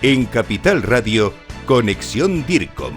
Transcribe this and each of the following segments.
En Capital Radio, Conexión DIRCOM.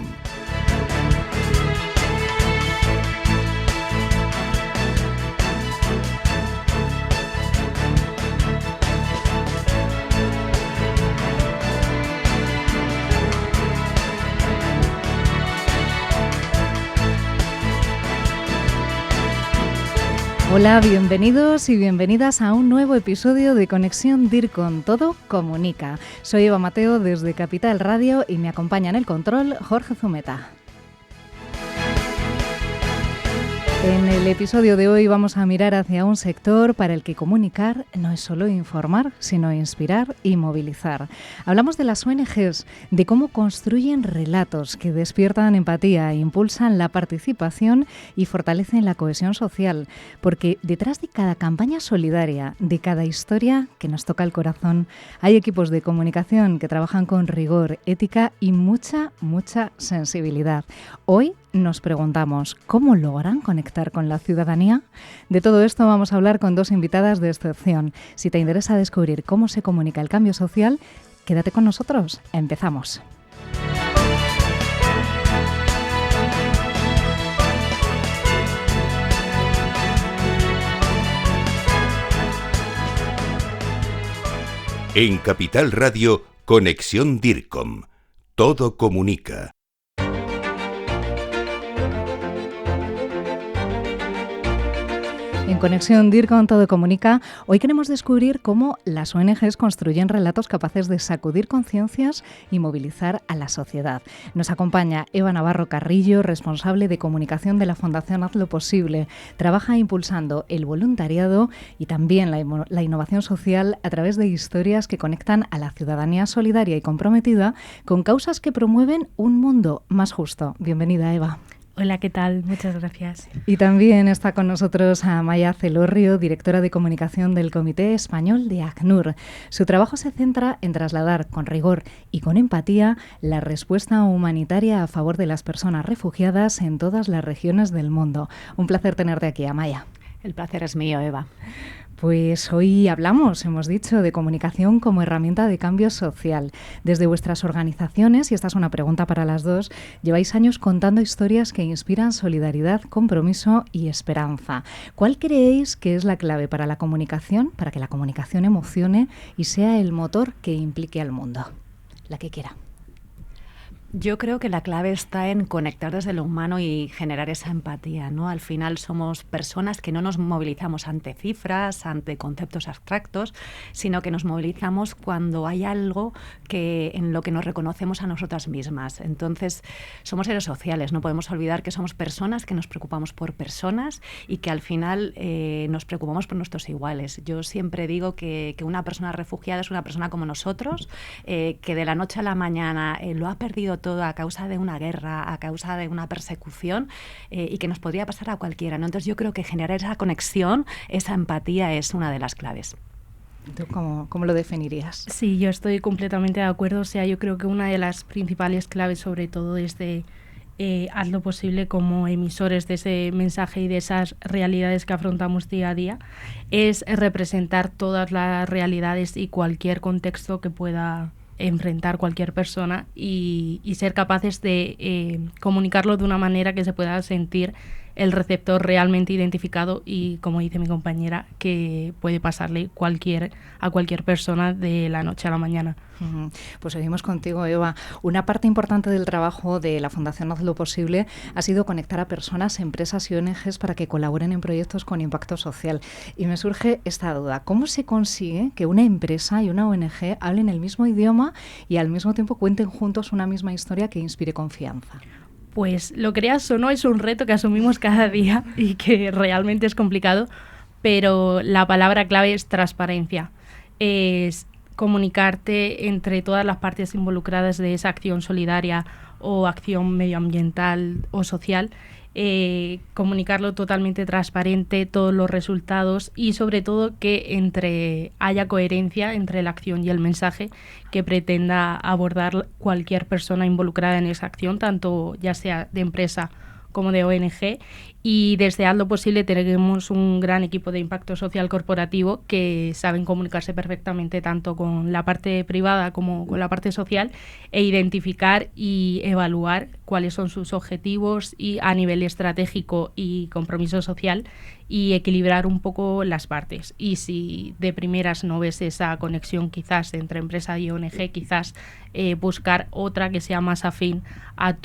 Hola, bienvenidos y bienvenidas a un nuevo episodio de Conexión DIRCOM, todo comunica. Soy Eva Mateo desde Capital Radio y me acompaña en el control Jorge Zumeta. En el episodio de hoy vamos a mirar hacia un sector para el que comunicar no es solo informar, sino inspirar y movilizar. Hablamos de las ONGs, de cómo construyen relatos que despiertan empatía, impulsan la participación y fortalecen la cohesión social, porque detrás de cada campaña solidaria, de cada historia que nos toca el corazón, hay equipos de comunicación que trabajan con rigor, ética y mucha sensibilidad. Hoy nos preguntamos, ¿cómo logran conectar con la ciudadanía? De todo esto vamos a hablar con dos invitadas de excepción. Si te interesa descubrir cómo se comunica el cambio social, quédate con nosotros. Empezamos. En Capital Radio, Conexión DIRCOM. Todo comunica. En Conexión DIRCOM Todo Comunica, hoy queremos descubrir cómo las ONGs construyen relatos capaces de sacudir conciencias y movilizar a la sociedad. Nos acompaña Eva Navarro Carrillo, responsable de comunicación de la Fundación Haz lo Posible. Trabaja impulsando el voluntariado y también la innovación social a través de historias que conectan a la ciudadanía solidaria y comprometida con causas que promueven un mundo más justo. Bienvenida, Eva. Hola, ¿qué tal? Muchas gracias. Y también está con nosotros Amaia Celorrio, directora de comunicación del Comité Español de ACNUR. Su trabajo se centra en trasladar con rigor y con empatía la respuesta humanitaria a favor de las personas refugiadas en todas las regiones del mundo. Un placer tenerte aquí, Amaia. El placer es mío, Eva. Pues hoy hablamos, hemos dicho, de comunicación como herramienta de cambio social. Desde vuestras organizaciones, y esta es una pregunta para las dos, lleváis años contando historias que inspiran solidaridad, compromiso y esperanza. ¿Cuál creéis que es la clave para la comunicación, para que la comunicación emocione y sea el motor que implique al mundo? La que quiera. Yo creo que la clave está en conectar desde lo humano y generar esa empatía, ¿no? Al final somos personas que no nos movilizamos ante cifras, ante conceptos abstractos, sino que nos movilizamos cuando hay algo en lo que nos reconocemos a nosotras mismas. Entonces, somos seres sociales, no podemos olvidar que somos personas, que nos preocupamos por personas y que al final nos preocupamos por nuestros iguales. Yo siempre digo que una persona refugiada es una persona como nosotros, que de la noche a la mañana lo ha perdido todo a causa de una guerra, a causa de una persecución y que nos podría pasar a cualquiera, ¿no? Entonces yo creo que generar esa conexión, esa empatía es una de las claves. ¿Tú cómo lo definirías? Sí, yo estoy completamente de acuerdo. O sea, yo creo que una de las principales claves, sobre todo desde Haz lo Posible como emisores de ese mensaje y de esas realidades que afrontamos día a día, es representar todas las realidades y cualquier contexto que pueda enfrentar cualquier persona y ser capaces de comunicarlo de una manera que se pueda sentir el receptor realmente identificado y, como dice mi compañera, que puede pasarle a cualquier persona de la noche a la mañana. Pues seguimos contigo, Eva. Una parte importante del trabajo de la Fundación Haz lo Posible ha sido conectar a personas, empresas y ONGs para que colaboren en proyectos con impacto social. Y me surge esta duda. ¿Cómo se consigue que una empresa y una ONG hablen el mismo idioma y al mismo tiempo cuenten juntos una misma historia que inspire confianza? Pues lo creas o no, es un reto que asumimos cada día y que realmente es complicado, pero la palabra clave es transparencia. Es comunicarte entre todas las partes involucradas de esa acción solidaria o acción medioambiental o social, comunicarlo totalmente transparente, todos los resultados y sobre todo que haya coherencia entre la acción y el mensaje que pretenda abordar cualquier persona involucrada en esa acción, tanto ya sea de empresa como de ONG, Y desde Haz lo Posible tenemos un gran equipo de impacto social corporativo que saben comunicarse perfectamente tanto con la parte privada como con la parte social e identificar y evaluar cuáles son sus objetivos y a nivel estratégico y compromiso social y equilibrar un poco las partes. Y si de primeras no ves esa conexión quizás entre empresa y ONG, quizás buscar otra que sea más afín a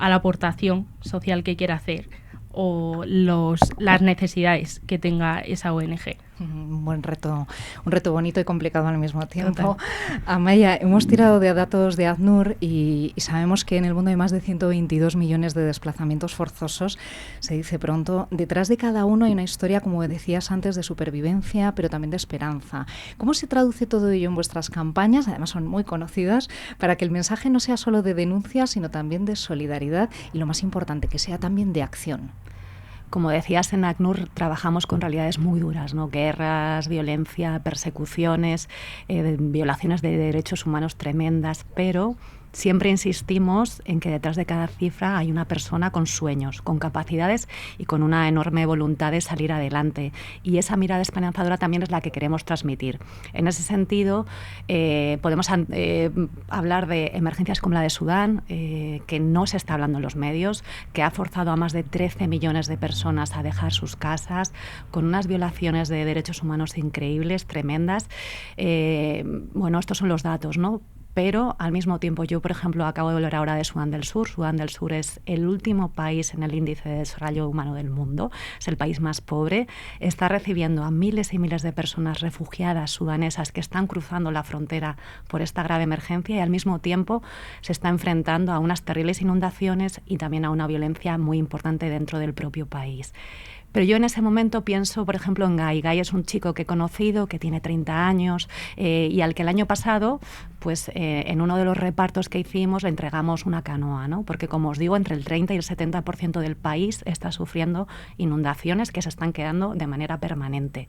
la aportación social que quiera hacer o las necesidades que tenga esa ONG. Un reto bonito y complicado al mismo tiempo. Amaia, hemos tirado de datos de ACNUR y sabemos que en el mundo hay más de 122 millones de desplazamientos forzosos, se dice pronto. Detrás de cada uno hay una historia, como decías antes, de supervivencia, pero también de esperanza. ¿Cómo se traduce todo ello en vuestras campañas? Además son muy conocidas, para que el mensaje no sea solo de denuncia, sino también de solidaridad y, lo más importante, que sea también de acción. Como decías, en ACNUR trabajamos con realidades muy duras, ¿no? Guerras, violencia, persecuciones, violaciones de derechos humanos tremendas, pero siempre insistimos en que detrás de cada cifra hay una persona con sueños, con capacidades y con una enorme voluntad de salir adelante. Y esa mirada esperanzadora también es la que queremos transmitir. En ese sentido, podemos hablar de emergencias como la de Sudán, que no se está hablando en los medios, que ha forzado a más de 13 millones de personas a dejar sus casas, con unas violaciones de derechos humanos increíbles, tremendas. Bueno, estos son los datos, ¿no? Pero al mismo tiempo yo, por ejemplo, acabo de volver ahora de Sudán del Sur. Sudán del Sur es el último país en el índice de desarrollo humano del mundo, es el país más pobre, está recibiendo a miles y miles de personas refugiadas sudanesas que están cruzando la frontera por esta grave emergencia y al mismo tiempo se está enfrentando a unas terribles inundaciones y también a una violencia muy importante dentro del propio país. Pero yo en ese momento pienso, por ejemplo, en Guy. Guy es un chico que he conocido, que tiene 30 años y al que el año pasado, pues en uno de los repartos que hicimos, le entregamos una canoa, ¿no? Porque, como os digo, entre el 30 y el 70% del país está sufriendo inundaciones que se están quedando de manera permanente.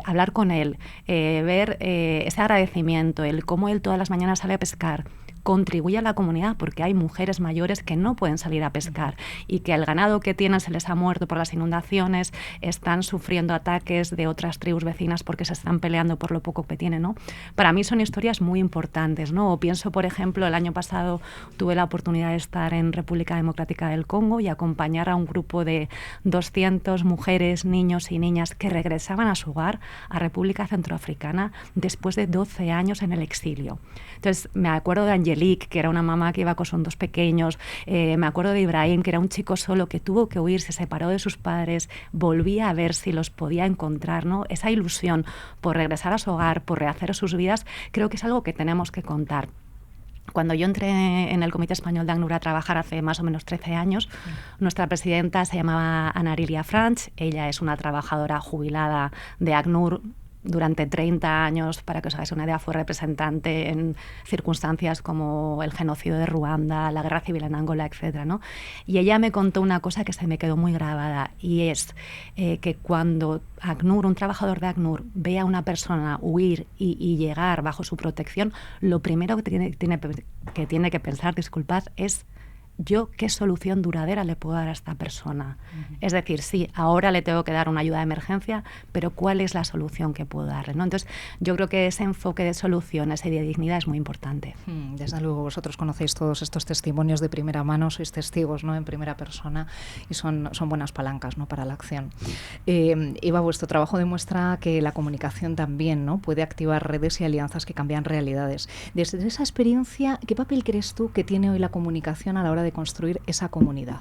Hablar con él, ver ese agradecimiento, el cómo él todas las mañanas sale a pescar, contribuye a la comunidad porque hay mujeres mayores que no pueden salir a pescar y que el ganado que tienen se les ha muerto por las inundaciones, están sufriendo ataques de otras tribus vecinas porque se están peleando por lo poco que tienen, ¿no? Para mí son historias muy importantes, ¿no? O pienso, por ejemplo, el año pasado tuve la oportunidad de estar en República Democrática del Congo y acompañar a un grupo de 200 mujeres, niños y niñas que regresaban a su hogar, a República Centroafricana, después de 12 años en el exilio. Entonces, me acuerdo de Angelique, que era una mamá que iba con sus 2 pequeños, me acuerdo de Ibrahim, que era un chico solo que tuvo que huir, se separó de sus padres, volvía a ver si los podía encontrar, ¿no? Esa ilusión por regresar a su hogar, por rehacer sus vidas, creo que es algo que tenemos que contar. Cuando yo entré en el Comité Español de ACNUR a trabajar hace más o menos 13 años, nuestra presidenta se llamaba Ana Lilia Franch, ella es una trabajadora jubilada de ACNUR. Durante 30 años, para que os hagáis una idea, fue representante en circunstancias como el genocidio de Ruanda, la guerra civil en Angola, etcétera, ¿no? Y ella me contó una cosa que se me quedó muy grabada, y es que cuando ACNUR, un trabajador de ACNUR, ve a una persona huir y llegar bajo su protección, lo primero que tiene que pensar, disculpad, es: ¿yo qué solución duradera le puedo dar a esta persona? Es decir, sí, ahora le tengo que dar una ayuda de emergencia, pero ¿cuál es la solución que puedo darle, ¿no? Entonces, yo creo que ese enfoque de soluciones y de dignidad es muy importante. Desde luego, vosotros conocéis todos estos testimonios de primera mano, sois testigos, ¿no?, en primera persona, y son buenas palancas, ¿no?, para la acción. Eva, vuestro trabajo demuestra que la comunicación también, ¿no?, puede activar redes y alianzas que cambian realidades. Desde esa experiencia, ¿qué papel crees tú que tiene hoy la comunicación a la hora de construir esa comunidad?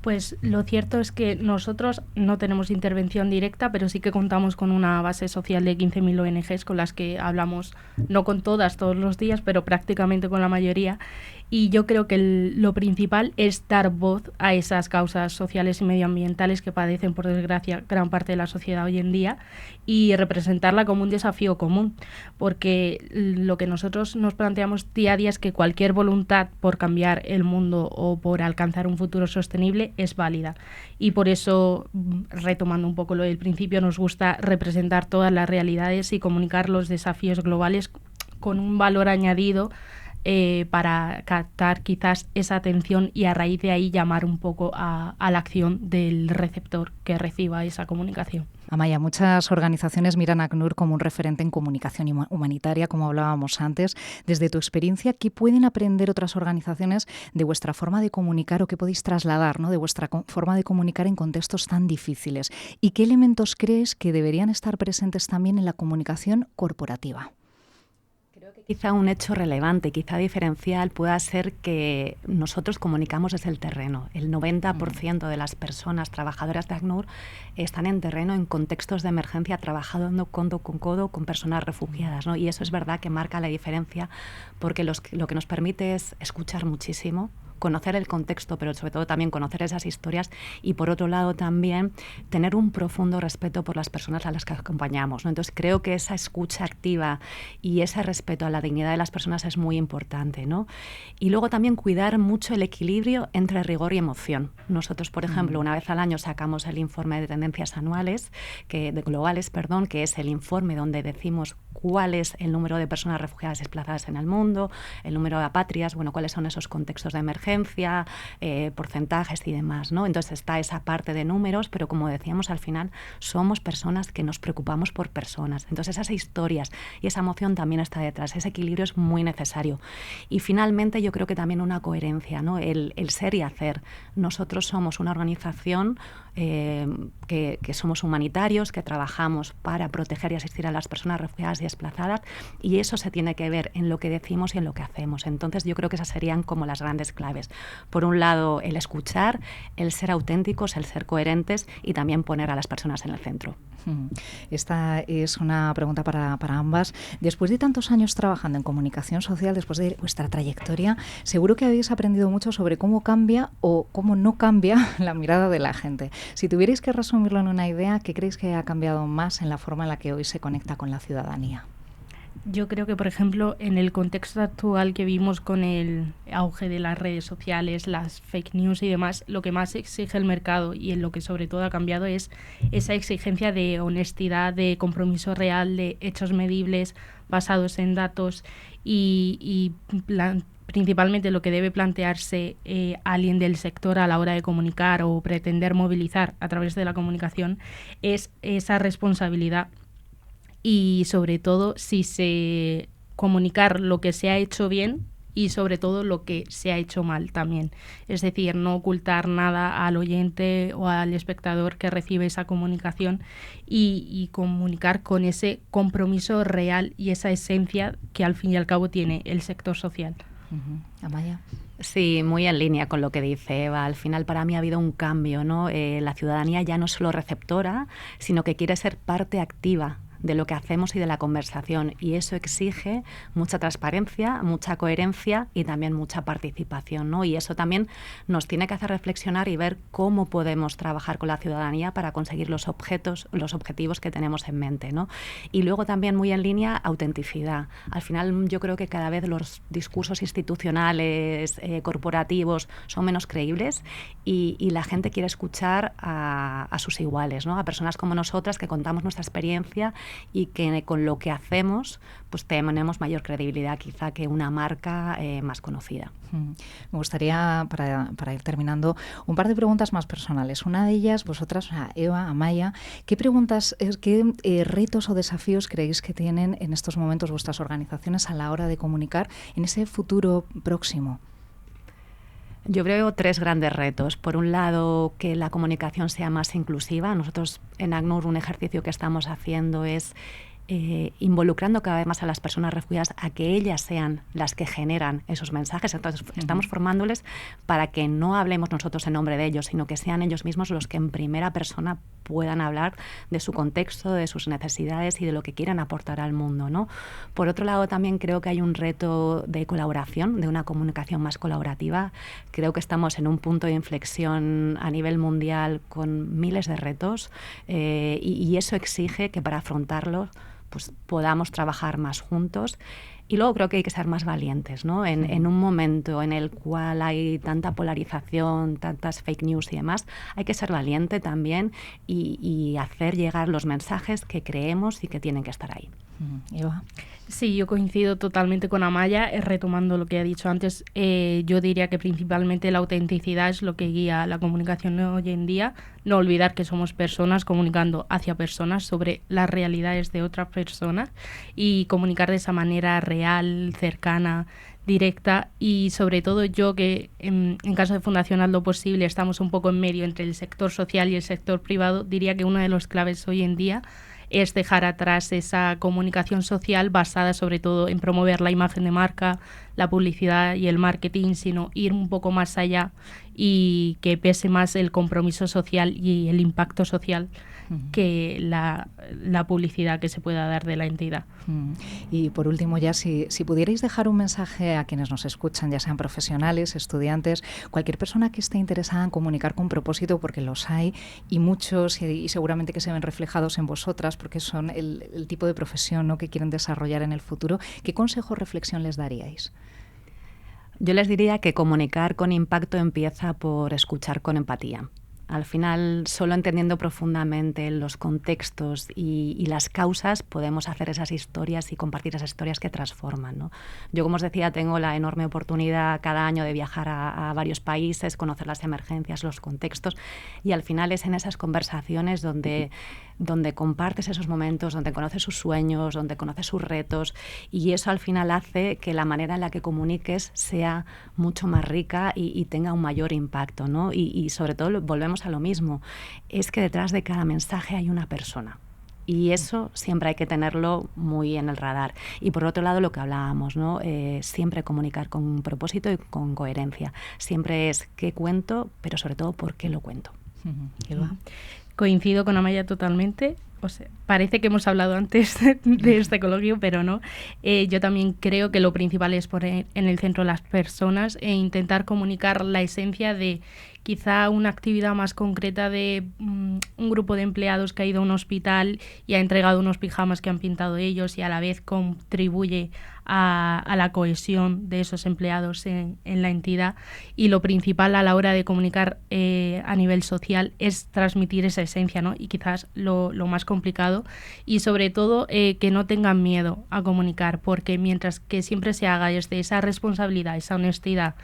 Pues lo cierto es que nosotros no tenemos intervención directa, pero sí que contamos con una base social de 15.000 ONGs con las que hablamos, no con todas todos los días, pero prácticamente con la mayoría. Y yo creo que lo principal es dar voz a esas causas sociales y medioambientales que padecen, por desgracia, gran parte de la sociedad hoy en día, y representarla como un desafío común, porque lo que nosotros nos planteamos día a día es que cualquier voluntad por cambiar el mundo o por alcanzar un futuro sostenible es válida. Y por eso, retomando un poco lo del principio, nos gusta representar todas las realidades y comunicar los desafíos globales con un valor añadido para captar quizás esa atención y a raíz de ahí llamar un poco a la acción del receptor que reciba esa comunicación. Amaya, muchas organizaciones miran a ACNUR como un referente en comunicación humanitaria, como hablábamos antes. Desde tu experiencia, ¿qué pueden aprender otras organizaciones de vuestra forma de comunicar o qué podéis trasladar, ¿no?, de vuestra forma de comunicar en contextos tan difíciles? ¿Y qué elementos crees que deberían estar presentes también en la comunicación corporativa? Quizá un hecho relevante, quizá diferencial, pueda ser que nosotros comunicamos desde el terreno. El 90% de las personas trabajadoras de ACNUR están en terreno, en contextos de emergencia, trabajando codo con codo con personas refugiadas, ¿no? Y eso es verdad que marca la diferencia, porque lo que nos permite es escuchar muchísimo, conocer el contexto, pero sobre todo también conocer esas historias y, por otro lado, también tener un profundo respeto por las personas a las que acompañamos, ¿no? Entonces, creo que esa escucha activa y ese respeto a la dignidad de las personas es muy importante, ¿no? Y luego también cuidar mucho el equilibrio entre rigor y emoción. Nosotros, por ejemplo, una vez al año sacamos el informe de tendencias anuales, globales, que es el informe donde decimos cuál es el número de personas refugiadas desplazadas en el mundo, el número de apátridas, bueno, cuáles son esos contextos de emergencia, porcentajes y demás, ¿no? Entonces está esa parte de números, pero como decíamos, al final somos personas que nos preocupamos por personas. Entonces esas historias y esa emoción también está detrás. Ese equilibrio es muy necesario. Y finalmente yo creo que también una coherencia, ¿no? El ser y hacer. Nosotros somos una organización que somos humanitarios, que trabajamos para proteger y asistir a las personas refugiadas y desplazadas, y eso se tiene que ver en lo que decimos y en lo que hacemos. Entonces yo creo que esas serían como las grandes claves. Por un lado, el escuchar, el ser auténticos, el ser coherentes y también poner a las personas en el centro. Esta es una pregunta para ambas. Después de tantos años trabajando en comunicación social, después de vuestra trayectoria, seguro que habéis aprendido mucho sobre cómo cambia o cómo no cambia la mirada de la gente. Si tuvierais que resumirlo en una idea, ¿qué creéis que ha cambiado más en la forma en la que hoy se conecta con la ciudadanía? Yo creo que, por ejemplo, en el contexto actual que vimos con el auge de las redes sociales, las fake news y demás, lo que más exige el mercado y en lo que sobre todo ha cambiado es esa exigencia de honestidad, de compromiso real, de hechos medibles basados en datos y principalmente lo que debe plantearse alguien del sector a la hora de comunicar o pretender movilizar a través de la comunicación es esa responsabilidad. Y sobre todo comunicar lo que se ha hecho bien y sobre todo lo que se ha hecho mal también. Es decir, no ocultar nada al oyente o al espectador que recibe esa comunicación y comunicar con ese compromiso real y esa esencia que al fin y al cabo tiene el sector social. Amaya. Sí, muy en línea con lo que dice Eva. Al final para mí ha habido un cambio, ¿no? La ciudadanía ya no es solo receptora, sino que quiere ser parte activa de lo que hacemos y de la conversación, y eso exige mucha transparencia, mucha coherencia y también mucha participación, ¿no? Y eso también nos tiene que hacer reflexionar y ver cómo podemos trabajar con la ciudadanía para conseguir los objetivos que tenemos en mente, ¿no? Y luego también muy en línea, autenticidad. Al final yo creo que cada vez los discursos institucionales, corporativos, son menos creíbles y la gente quiere escuchar a sus iguales, ¿no? A personas como nosotras que contamos nuestra experiencia y que con lo que hacemos pues tenemos mayor credibilidad quizá que una marca más conocida. Me gustaría, para ir terminando, un par de preguntas más personales. Una de ellas, vosotras, Eva, Amaya, ¿qué retos o desafíos creéis que tienen en estos momentos vuestras organizaciones a la hora de comunicar en ese futuro próximo? Yo veo tres grandes retos. Por un lado, que la comunicación sea más inclusiva. Nosotros en ACNUR un ejercicio que estamos haciendo es involucrando cada vez más a las personas refugiadas a que ellas sean las que generan esos mensajes. Entonces estamos formándoles para que no hablemos nosotros en nombre de ellos, sino que sean ellos mismos los que en primera persona puedan hablar de su contexto, de sus necesidades y de lo que quieren aportar al mundo, ¿no? Por otro lado, también creo que hay un reto de colaboración, de una comunicación más colaborativa. Creo que estamos en un punto de inflexión a nivel mundial con miles de retos y eso exige que para afrontarlos pues podamos trabajar más juntos. Y luego creo que hay que ser más valientes, ¿no? En un momento en el cual hay tanta polarización, tantas fake news y demás, hay que ser valiente también y hacer llegar los mensajes que creemos y que tienen que estar ahí. Eva. Sí, yo coincido totalmente con Amaya, retomando lo que ha dicho antes. Yo diría que principalmente la autenticidad es lo que guía la comunicación hoy en día. No olvidar que somos personas comunicando hacia personas sobre las realidades de otras personas y comunicar de esa manera real, cercana, directa, y sobre todo yo que en caso de Fundación Haz lo Posible estamos un poco en medio entre el sector social y el sector privado, diría que una de las claves hoy en día es dejar atrás esa comunicación social basada sobre todo en promover la imagen de marca, la publicidad y el marketing, sino ir un poco más allá y que pese más el compromiso social y el impacto social que la publicidad que se pueda dar de la entidad. Y por último, ya si pudierais dejar un mensaje a quienes nos escuchan, ya sean profesionales, estudiantes, cualquier persona que esté interesada en comunicar con propósito, porque los hay y muchos, y seguramente que se ven reflejados en vosotras, porque son el tipo de profesión, ¿no?, que quieren desarrollar en el futuro, ¿qué consejo o reflexión les daríais? Yo les diría que comunicar con impacto empieza por escuchar con empatía. Al final, solo entendiendo profundamente los contextos y las causas, podemos hacer esas historias y compartir esas historias que transforman, ¿no? Yo, como os decía, tengo la enorme oportunidad cada año de viajar a varios países, conocer las emergencias, los contextos, y al final es en esas conversaciones donde compartes esos momentos, donde conoces sus sueños, donde conoces sus retos, y eso al final hace que la manera en la que comuniques sea mucho más rica y tenga un mayor impacto, ¿no? Y sobre todo volvemos a lo mismo, es que detrás de cada mensaje hay una persona. Y eso siempre hay que tenerlo muy en el radar. Y por otro lado, lo que hablábamos, ¿no? Siempre comunicar con un propósito y con coherencia. Siempre es qué cuento, pero sobre todo por qué lo cuento. Coincido con Amaya totalmente. O sea, parece que hemos hablado antes de este coloquio, pero no. Yo también creo que lo principal es poner en el centro las personas e intentar comunicar la esencia de quizá una actividad más concreta de un grupo de empleados que ha ido a un hospital y ha entregado unos pijamas que han pintado ellos y a la vez contribuye a la cohesión de esos empleados en la entidad. Y lo principal a la hora de comunicar a nivel social es transmitir esa esencia, ¿no? Y quizás lo más complicado, y sobre todo que no tengan miedo a comunicar, porque mientras que siempre se haga desde esa responsabilidad, esa honestidad,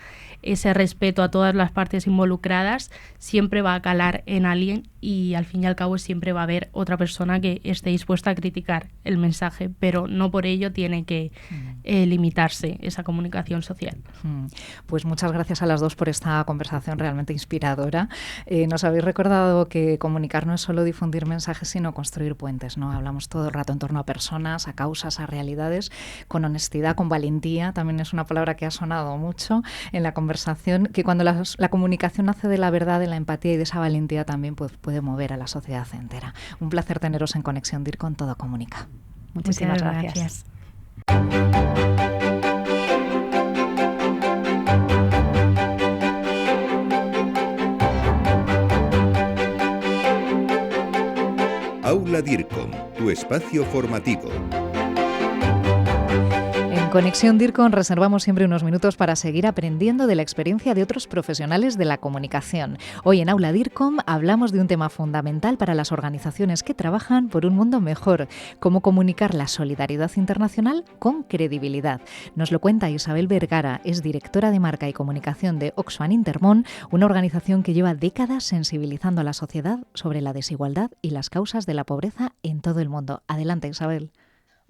ese respeto a todas las partes involucradas, siempre va a calar en alguien y al fin y al cabo siempre va a haber otra persona que esté dispuesta a criticar el mensaje, pero no por ello tiene que limitarse esa comunicación social. Pues muchas gracias a las dos por esta conversación realmente inspiradora. Nos habéis recordado que comunicar no es solo difundir mensajes, sino construir puentes, ¿no? Hablamos todo el rato en torno a personas, a causas, a realidades, con honestidad, con valentía. También es una palabra que ha sonado mucho en la conversación, que cuando la comunicación nace de la verdad, de la empatía y de esa valentía también puede mover a la sociedad entera. Un placer teneros en Conexión DIR con Todo Comunica. Muchísimas gracias. Aula DIRCOM, tu espacio formativo. En Conexión DIRCOM reservamos siempre unos minutos para seguir aprendiendo de la experiencia de otros profesionales de la comunicación. Hoy en Aula DIRCOM hablamos de un tema fundamental para las organizaciones que trabajan por un mundo mejor: cómo comunicar la solidaridad internacional con credibilidad. Nos lo cuenta Isabel Vergara, es directora de marca y comunicación de Oxfam Intermón, una organización que lleva décadas sensibilizando a la sociedad sobre la desigualdad y las causas de la pobreza en todo el mundo. Adelante, Isabel.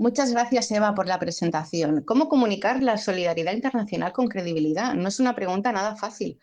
Muchas gracias, Eva, por la presentación. ¿Cómo comunicar la solidaridad internacional con credibilidad? No es una pregunta nada fácil,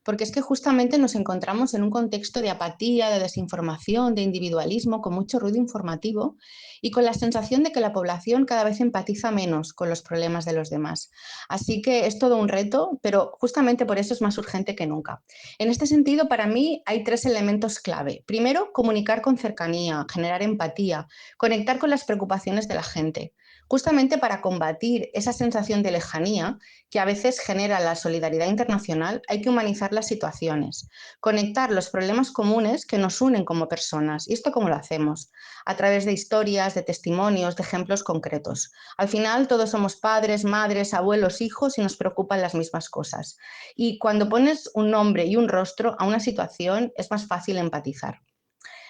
porque es que justamente nos encontramos en un contexto de apatía, de desinformación, de individualismo, con mucho ruido informativo y con la sensación de que la población cada vez empatiza menos con los problemas de los demás. Así que es todo un reto, pero justamente por eso es más urgente que nunca. En este sentido, para mí hay 3 elementos clave. Primero, comunicar con cercanía, generar empatía, conectar con las preocupaciones de la gente, justamente para combatir esa sensación de lejanía que a veces genera la solidaridad internacional. Hay que humanizar las situaciones, conectar los problemas comunes que nos unen como personas. ¿Y esto cómo lo hacemos? A través de historias, de testimonios, de ejemplos concretos. Al final todos somos padres, madres, abuelos, hijos y nos preocupan las mismas cosas. Y cuando pones un nombre y un rostro a una situación es más fácil empatizar.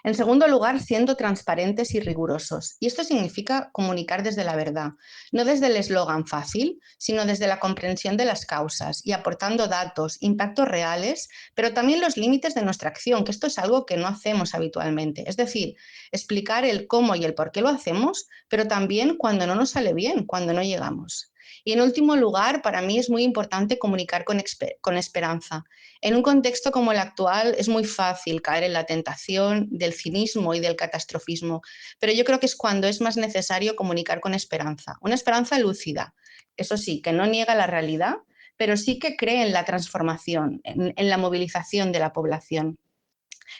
En segundo lugar, siendo transparentes y rigurosos. Y esto significa comunicar desde la verdad, no desde el eslogan fácil, sino desde la comprensión de las causas y aportando datos, impactos reales, pero también los límites de nuestra acción, que esto es algo que no hacemos habitualmente. Es decir, explicar el cómo y el por qué lo hacemos, pero también cuando no nos sale bien, cuando no llegamos. Y en último lugar, para mí es muy importante comunicar con esperanza. En un contexto como el actual es muy fácil caer en la tentación del cinismo y del catastrofismo, pero yo creo que es cuando es más necesario comunicar con esperanza, una esperanza lúcida, eso sí, que no niega la realidad, pero sí que cree en la transformación, en la movilización de la población.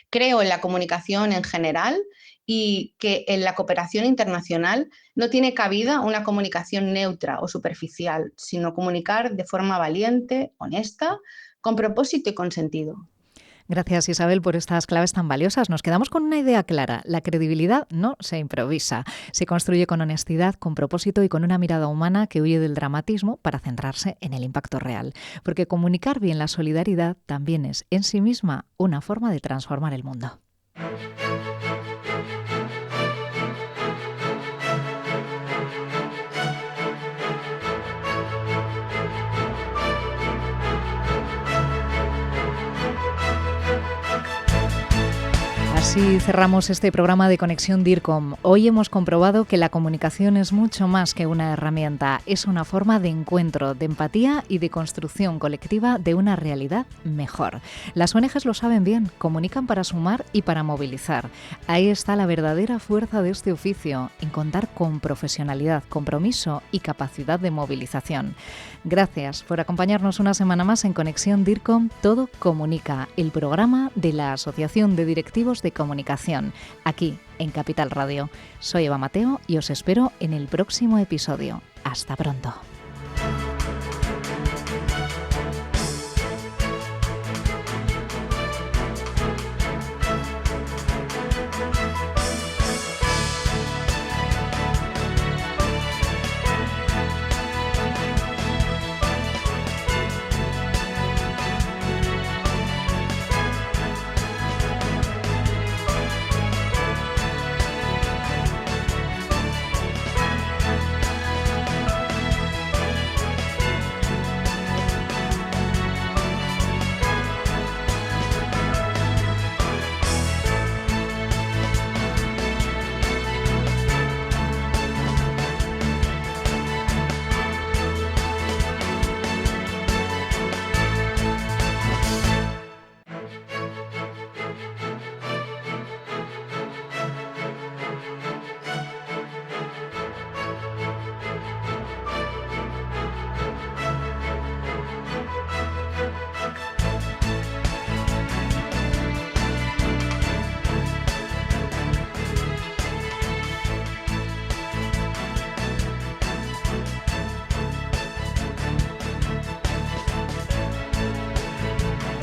Creo en la comunicación en general y que en la cooperación internacional no tiene cabida una comunicación neutra o superficial, sino comunicar de forma valiente, honesta, con propósito y con sentido. Gracias, Isabel, por estas claves tan valiosas. Nos quedamos con una idea clara. La credibilidad no se improvisa. Se construye con honestidad, con propósito y con una mirada humana que huye del dramatismo para centrarse en el impacto real. Porque comunicar bien la solidaridad también es en sí misma una forma de transformar el mundo. Así cerramos este programa de Conexión DIRCOM. Hoy hemos comprobado que la comunicación es mucho más que una herramienta, es una forma de encuentro, de empatía y de construcción colectiva de una realidad mejor. Las ONGs lo saben bien, comunican para sumar y para movilizar. Ahí está la verdadera fuerza de este oficio, en contar con profesionalidad, compromiso y capacidad de movilización. Gracias por acompañarnos una semana más en Conexión DIRCOM Todo Comunica, el programa de la Asociación de Directivos de Comunicación, aquí en Capital Radio. Soy Eva Mateo y os espero en el próximo episodio. Hasta pronto.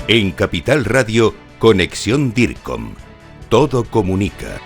En Capital Radio, Conexión DIRCOM. Todo comunica.